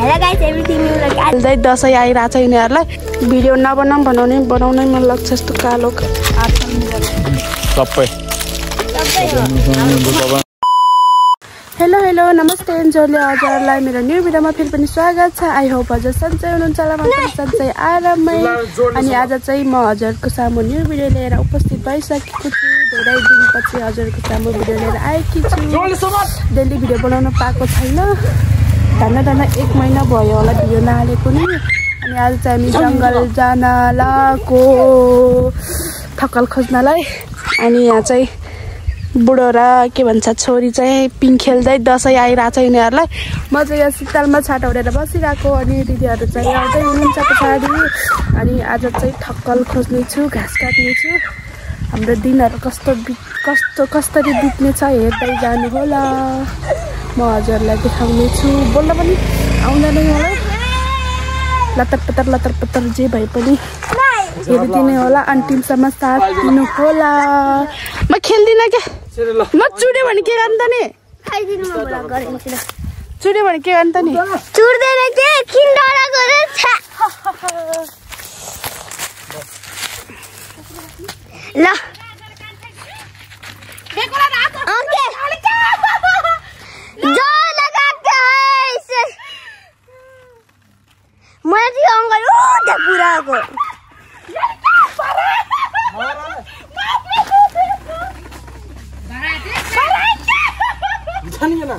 Hello guys, everything new like अहिले दसैँ आइरहेछ यिनीहरूलाई भिडियो नबनाऊँ बनाउनै मन लाग्छ यस्तो कालो सबै हेलो हेलो नमस्ते जसले हजुरलाई मेरो न्यू भिडियोमा फेरि पनि स्वागत छ। आई होप हजुर सन्चै हुनुहुन्छ होला। म पनि सन्चै आरामै। अनि आज चाहिँ म हजुरको सामु न्यू भिडियो लिएर उपस्थित भइसकेको छु। धेरै दिनपछि हजुरको सामु भिडियो लिएर आएकी छु। डेली भिडियो बनाउन पाएको छैन। धन्दा 1 महिना भयो होला भिडियो नहालेको नि। अनि आज चाहिँ हामी जङ्गल जान लागेको थकल खोज्नलाई। अनि यहाँ चाहिँ बुढो र के भन्छ छोरी चाहिँ पिङ खेल्दै दसैँ आइरहेछ यिनीहरूलाई। म चाहिँ यहाँ शीतलमा छाट ओढेर बसिरहेको। अनि दिदीहरू चाहिँ आउँदै हुनुहुन्छ पछाडि। अनि आज चाहिँ थक्कल खोज्ने छु, घाँस काट्ने छु। हाम्रो दिनहरू कसरी बित्ने छ हेर्दै जानु होला। म हजुरलाई देखाउने छु। बोल्न पनि आउँदैन होला। लतर पतर जे भए पनि हेरिदिने होला। अन्तिमसम्म साथ दिनु होला। म खेल्दिनँ के म चुड्यो भने के गर्नु त नि चुड्यो भने के गर्नु त नि चुड्दैन के किन्डरा गरे छ ल देखोला रात ओके जो लगाते है इसे मैं जी अंकल ओ क्या पूरा को जानिएन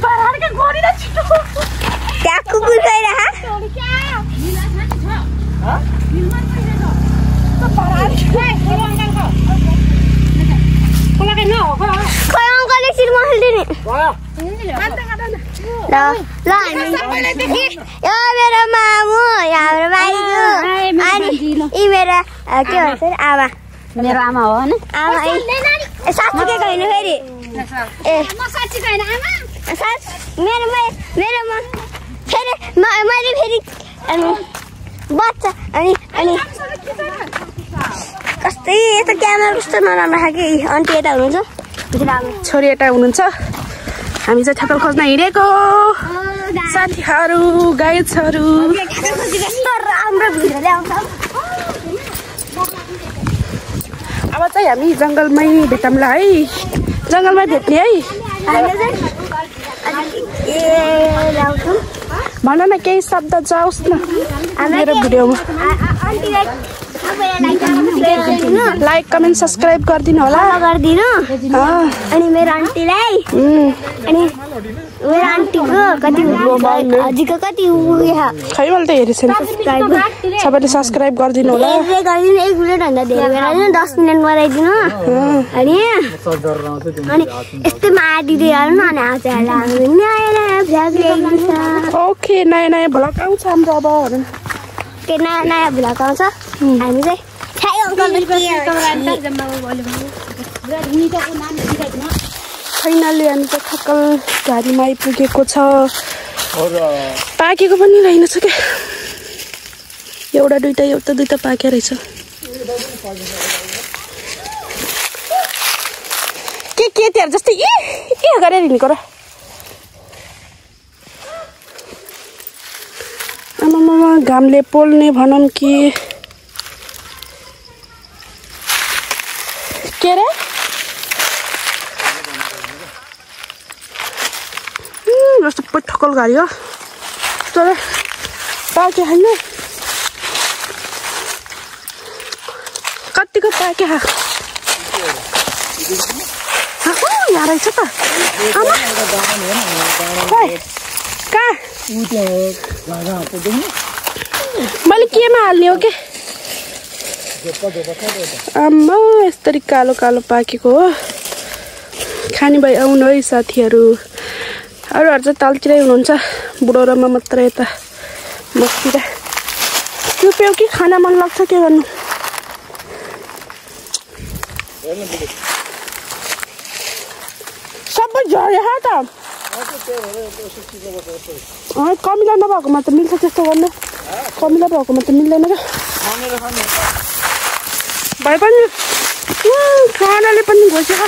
परार के गोरी न छिटो क्या कुकुर गइरहा ह निलमान पनि छ त परार कोला के न हो खोइ अंकल एकछिन महल्दिने ल यो मेरो मामु हाम्रो भाइजू अनि यी मेरो के भन्छ आमा मेरो आमा हो हैन आमा साथी के कहनु फेरि ए म साच्चै छैन आमा साथ मेरो फेरि मैले फेरि अनि बच्चा अनि कस्तै यता क्यामेरा कस्तो नराम्रो खाके आन्टी यता हुनुहुन्छ छोरी यता हुनुहुन्छ। हामी चाहिँ ठक्कर खोज्न हिँडेको साथीहरू गाइड्सहरू राम्रो भिडियो ल्याउँछ। अब चाहिँ हामी जङ्गलमै भेटौँला है। जङ्गलमै भेट्ने है। भन न केही शब्द जाओस् न मेरो भिडियोमा। लाइक कमेन्ट सब्सक्राइब गरिदिनु होला। गरिदिनु अनि मेरो आन्टीलाई अनि मेरो आन्टीको कति हजुरको कति खै मैले त हेरेको छैन। सबैले सब्सक्राइब गरिदिनु होला। गरिदिनु 1 मिनेटभन्दा धेरै गराइदिनु 10 मिनेट गराइदिनु अनि यस्तै माया दिँदै गर्नु अनि आउँछ ओके नयाँ भ्लग आउँछ हाम्रो अब के नयाँ भ्लग आउँछ। हामी चाहिँ फाइनली हामी चाहिँ थक्कल घारीमा आइपुगेको छ। पाकेको पनि रहेनछ क्या। एउटा दुईटा पाके रहेछ। के त्यहाँ जस्तै ए गरेर हिँडेको र आमामा घामले पोल्ने भनौँ कि के रे जस्तो ठक्कल गाडी हो तर पाके होइन कतिको पाके यहाँ रहेछ त आमा कहाँ मैले केमा हाल्ने हो के आम्मा यस्तरी कालो पाकेको हो। खाने भाइ आउनु है साथीहरू। अरूहरू चाहिँ तलतिरै हुनुहुन्छ। बुढो र म मात्र यता बस्तिर चुप्यो कि खाना मन लाग्छ के गर्नु। सबै झऱ्यो त कमिला नभएकोमा त मिल्छ त्यस्तो गर्नु। कमिला भएकोमा त मिल्दैन क्या। भाइ पनि खानाले पनि घोसेको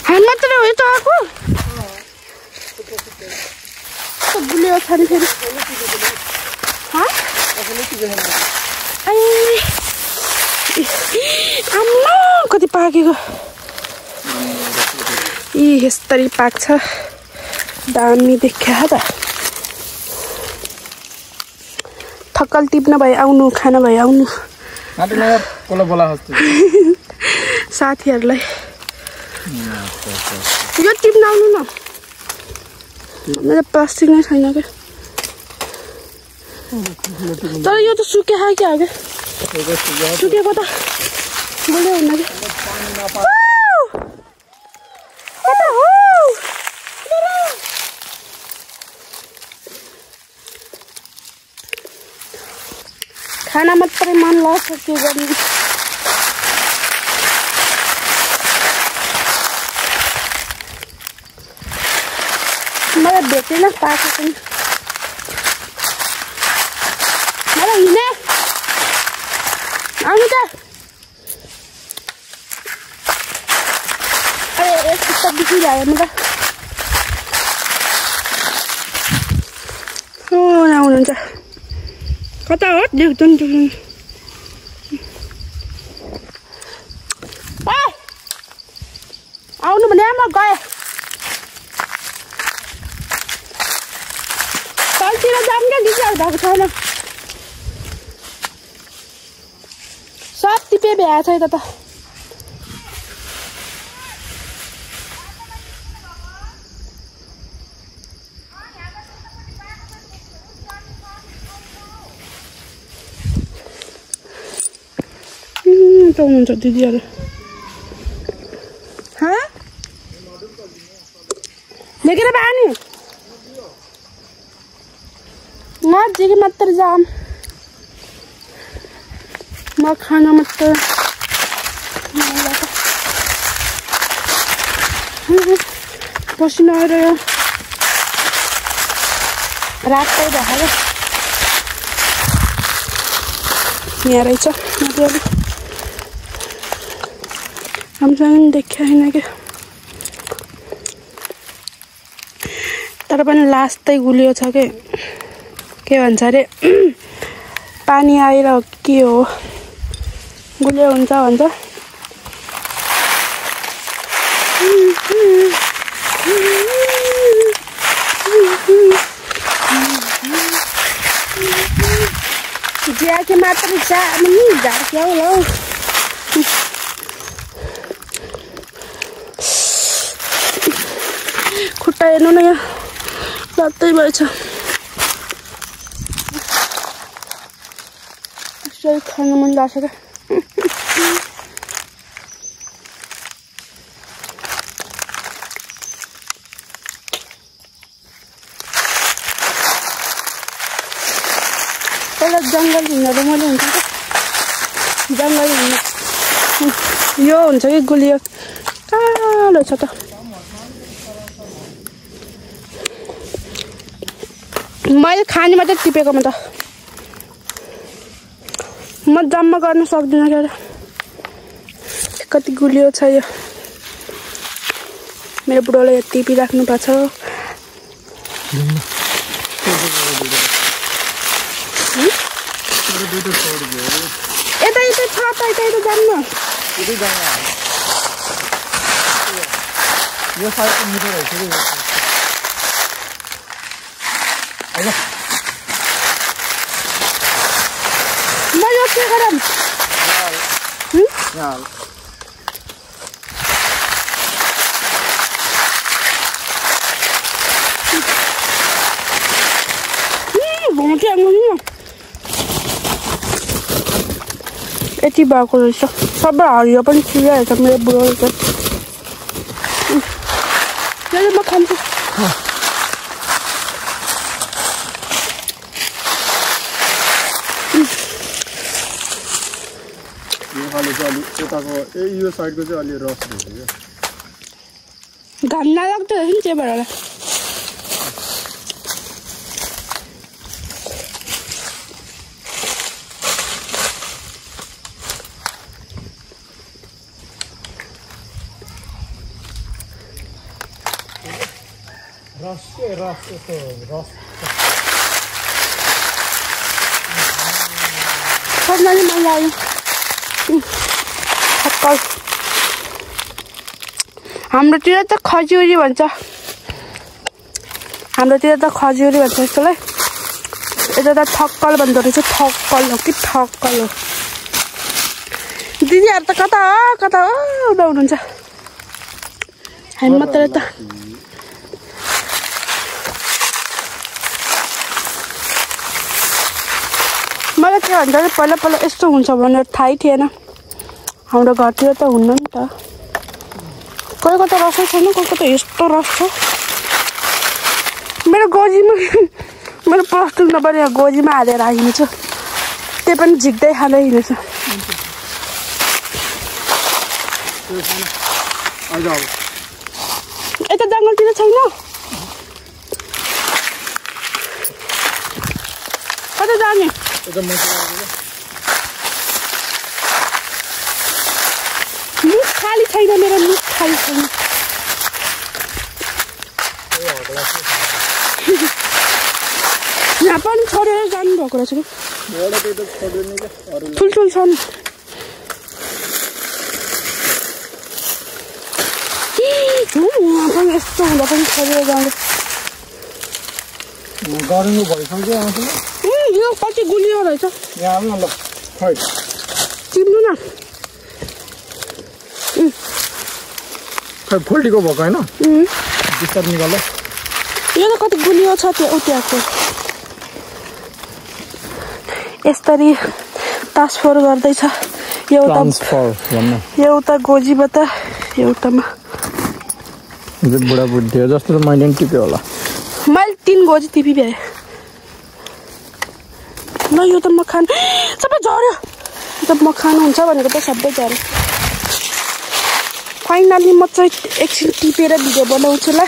हामी मात्रै हो त आएको। गुलियो छ नि फेरि आम्मा कति पाकेको यस्तरी पाक्छ दामी देखिया त थक्कल टिप्न भए आउनु खाना भए आउनु साथीहरूलाई यो टिप्न आउनु न मेरो प्लास्टिक नै छैन क्या तर यो त सुकेको क्या हो क्या सुकेको त बोल्यो हुन्न कि खाना मात्रै मन लाग्छ के गर्नु मलाई भेटेन पाएको पनि मलाई हिँडे आउनु त यस्तो बिग्रिहाल्यो म त आउनुहुन्छ कता हो देख्छु नि आउनु भने म गएँ तलतिर जाऊँ क्या गिजाहरू भएको छैन सब टिपे भ्या छ यता त हुनुहुन्छ दिदीहरू लेखेर पानी नजिक मात्र जाम म खाना मात्र पसिना आइरह्यो रातै भएर यहाँ रहेछ मजाले हामीसँग देखिया छैन क्या तर पनि लास्टै गुलियो छ के भन्छ अरे पानी आएर के हो गुलियो हुन्छ भन्छ ज्याके मात्र झार्क्या होला हौ खुट्टा हेर्नु न यहाँ रातै भएछ यसरी खान मन लाग्छ क्या पहिला जङ्गल हिँड्दा रमाइलो हुन्छ क्या जङ्गल हिँड्नु यो हुन्छ कि गुलियो कालो छ त मैले खाने मात्रै टिपेको म त म जम्मा गर्न सक्दिनँ क्या कति गुलियो छ यो मेरो बुढोले टिपिराख्नु भएको छ यता यता छ त यता यता जान्न यो साइडको मिठो रहेछ कि म यो के गरौँ यति भएको रहेछ सबै हरियो पनि छिरिरहेछ मेरो बुढोले चाहिँ म खान्छु यो साइडको चाहिँ अलि रस रहेछ क्या घाम नलाग्दो रहेछ नि त्यही भएर होला सबैले मन लाग्यो थक्कल हाम्रोतिर त खजुरी भन्छ हाम्रोतिर त खजुरी भन्छ यसलाई यता त थक्कल भन्दो रहेछ थक्कल हो कि थक्कल हो दिदीहरु त कता उता हुनुहुन्छ हामी मात्र त मलाई के भन्छ पहिला पहिला यस्तो हुन्छ भनेर थाहै थिएन हाम्रो घरतिर त हुन्न नि त कोही कता रसै छैन कोही कता यस्तो रस छ मेरो गोजीमा मेरो प्लास्टिक नपरे गोजीमा हालेर हिँड्छु त्यही पनि झिक्दै खाँदै हिँड्छु यता जङ्गलतिर छैन कता जाने मुख खाली छैन मेरो मुख खाली छैन यहाँ पनि छोडेर जानु भएको रहेछ ठुल्ठुल छन् यहाँ पनि यस्तो हुँदा पनि छोडेर जानु यो पछि गुलियो रहेछ चिप्नु न फोल्टीको भएको होइन बिस्तार निकाल यो त कति गुलियो छ त्यो उट्याएको यसरी ट्रान्सफर गर्दैछ एउटा गोजीबाट एउटामा बुढाबुढी हो जस्तो मैले टिप्यो होला मैले 3 गोजी टिपी भए न यो त मखान सबै झर्यो यो त मखान हुन्छ भनेको त सबै झर्यो फाइनली म चाहिँ एकछिन टिपेर भिडियो बनाउँछु ल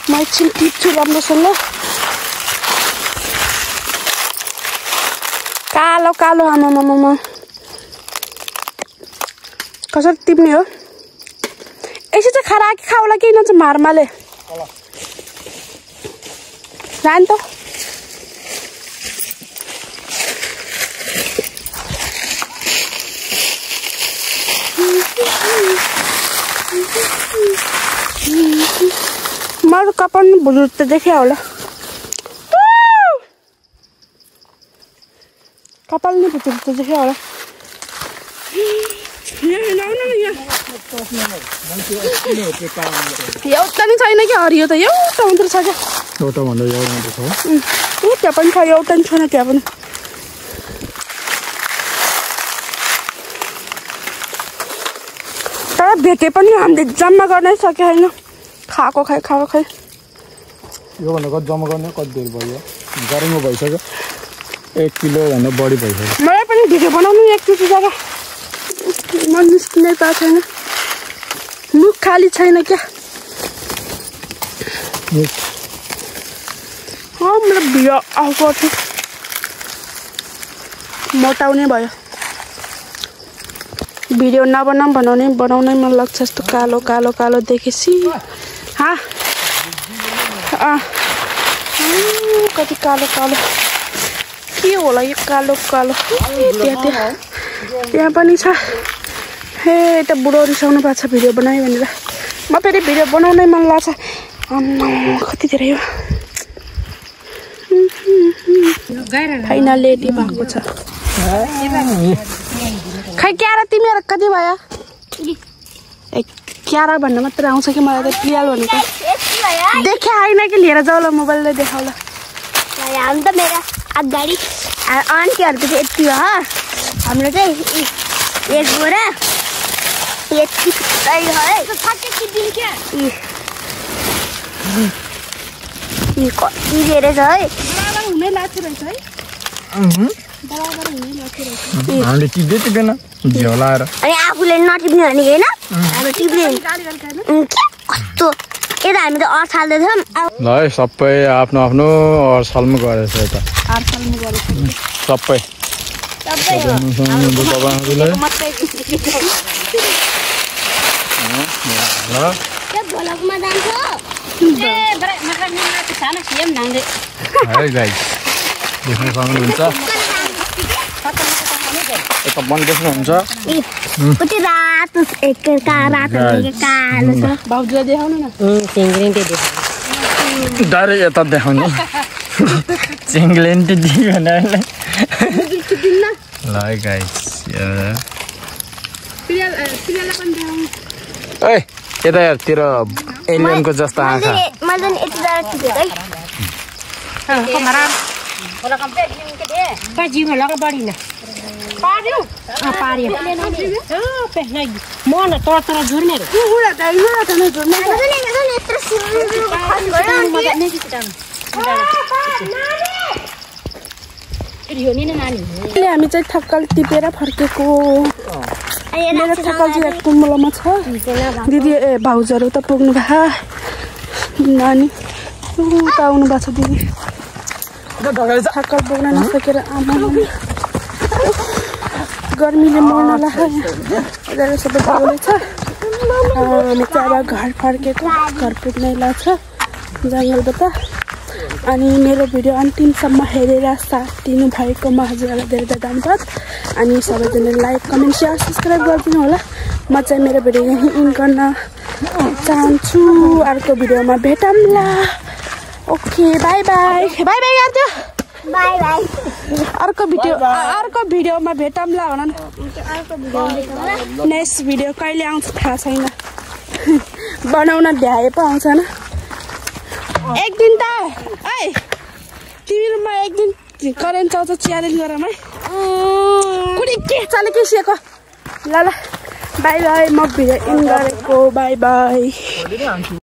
म एकछिन टिप्छु राम्रोसँग कालो कालो आमामामा कसरी टिप्ने हो यसो चाहिँ खारा कि खाउला केही नन्छ मारमाले जान त मेरो कपाल भुजुर त देखिया होला कपाल नै भुजुर त देखिया होला एउटा नि छैन कि हरियो त एउटा मात्र छ क्या एउटा भन्दा एउटा मात्र छ त्यहाँ पनि छ एउटा नि छैन त्यहाँ पनि तर भेटे पनि हामीले जम्मा गर्नै सकेको छैन खाएको खै यो भनेको जम्मा गर्ने कति देर भयो गरममा भइसक्यो 1 किलो भन्दा बढी भइसक्यो मलाई पनि भिडियो बनाउनु एकचोटि जग्गा मन निस्किने त छैन मुख खाली छैन क्या मेरो भिडियो आएको थियो मोटाउने भयो भिडियो नबनाऊँ बनाउनै मन लाग्छ यस्तो कालो कालो कालो देखेपछि कति कालो कालो के होला यो कालो कालो त्यहाँ पनि छ हे यता बुढो रिसाउनु भएको छ भिडियो बनायो भनेर म फेरि भिडियो बनाउनै मन लाग्छ कति धेरै हो फाइनली यति भएको छ खै क्यारा तिमीहरू कति भयो क्यारा भन्नु मात्र आउँछ कि मलाई त पियाल भनेको देखे आइन कि लिएर जाउला मोबाइलले देखाउला हामी त मेरो अगाडि आन्टीहरूको चाहिँ यति हो हाम्रो चाहिँ एक बोरा यति है कति धेरै छ है हुनै लाग्छ रहेछ है हामीले टिप्दै टिपेन झ्याउलाएर अनि आफूले नटिप्ने भनेको होइन हाम्रो टिप्ने कस्तो यता हामी त अर्थाल्दैछौँ ल है सबै आफ्नो आफ्नो अरसालमा गरेछ यता सबै है गाइस देख्न सक्नुहुन्छ यता वन देख्नुहुन्छ कति रातो एक रातो कालो छ भाउजूलाई देखाउनु न डाइरेक्ट यता देखाउने चिङ्लेन्ट दिएन ल गाइस प्रियालाई पनि देखाउनु ओइ यतातिर एलियनको जस्तो आँखा मैले यति जाडो टिपेको है हामी चाहिँ थक्कल टिपेर फर्केको मेरो थक्कल चाहिँ कुम्बलामा छ दिदी ए भाउजूहरू त पुग्नु भयो नानी उता आउनु भएको छ दिदी थक्कल पुग्न नसकेर आमा गर्मीले मर्न लाग्यो सबै गाउँले छ हामी चाहिँ अब घर फर्केको घर पुग्नै लाग्छ जङ्गलबाट अनि मेरो भिडियो अन्तिमसम्म हेरेर साथ दिनुभएकोमा हजुरहरूलाई धेरै धेरै धन्यवाद अनि सबैजनाले लाइक कमेन्ट सेयर सब्सक्राइब गरिदिनु होला म चाहिँ मेरो भिडियो यहीँ इन्ड गर्न चाहन्छु अर्को भिडियोमा भेटौँला okay bye bye bye bye गरिदियो बाई बाई अर्को भिडियोमा भेटौँला भन नेक्स्ट भिडियो कहिले आउँछ थाहा छैन बनाउन भ्याए पो आउँछ न एक दिन त है तिमीमा एक दिन करेन्ट आउँछ च्यालेन्ज गरौँ है कुनै के चले के सिएको ल बाई बाई म भिडियो इन्ड गरेको बाई बाई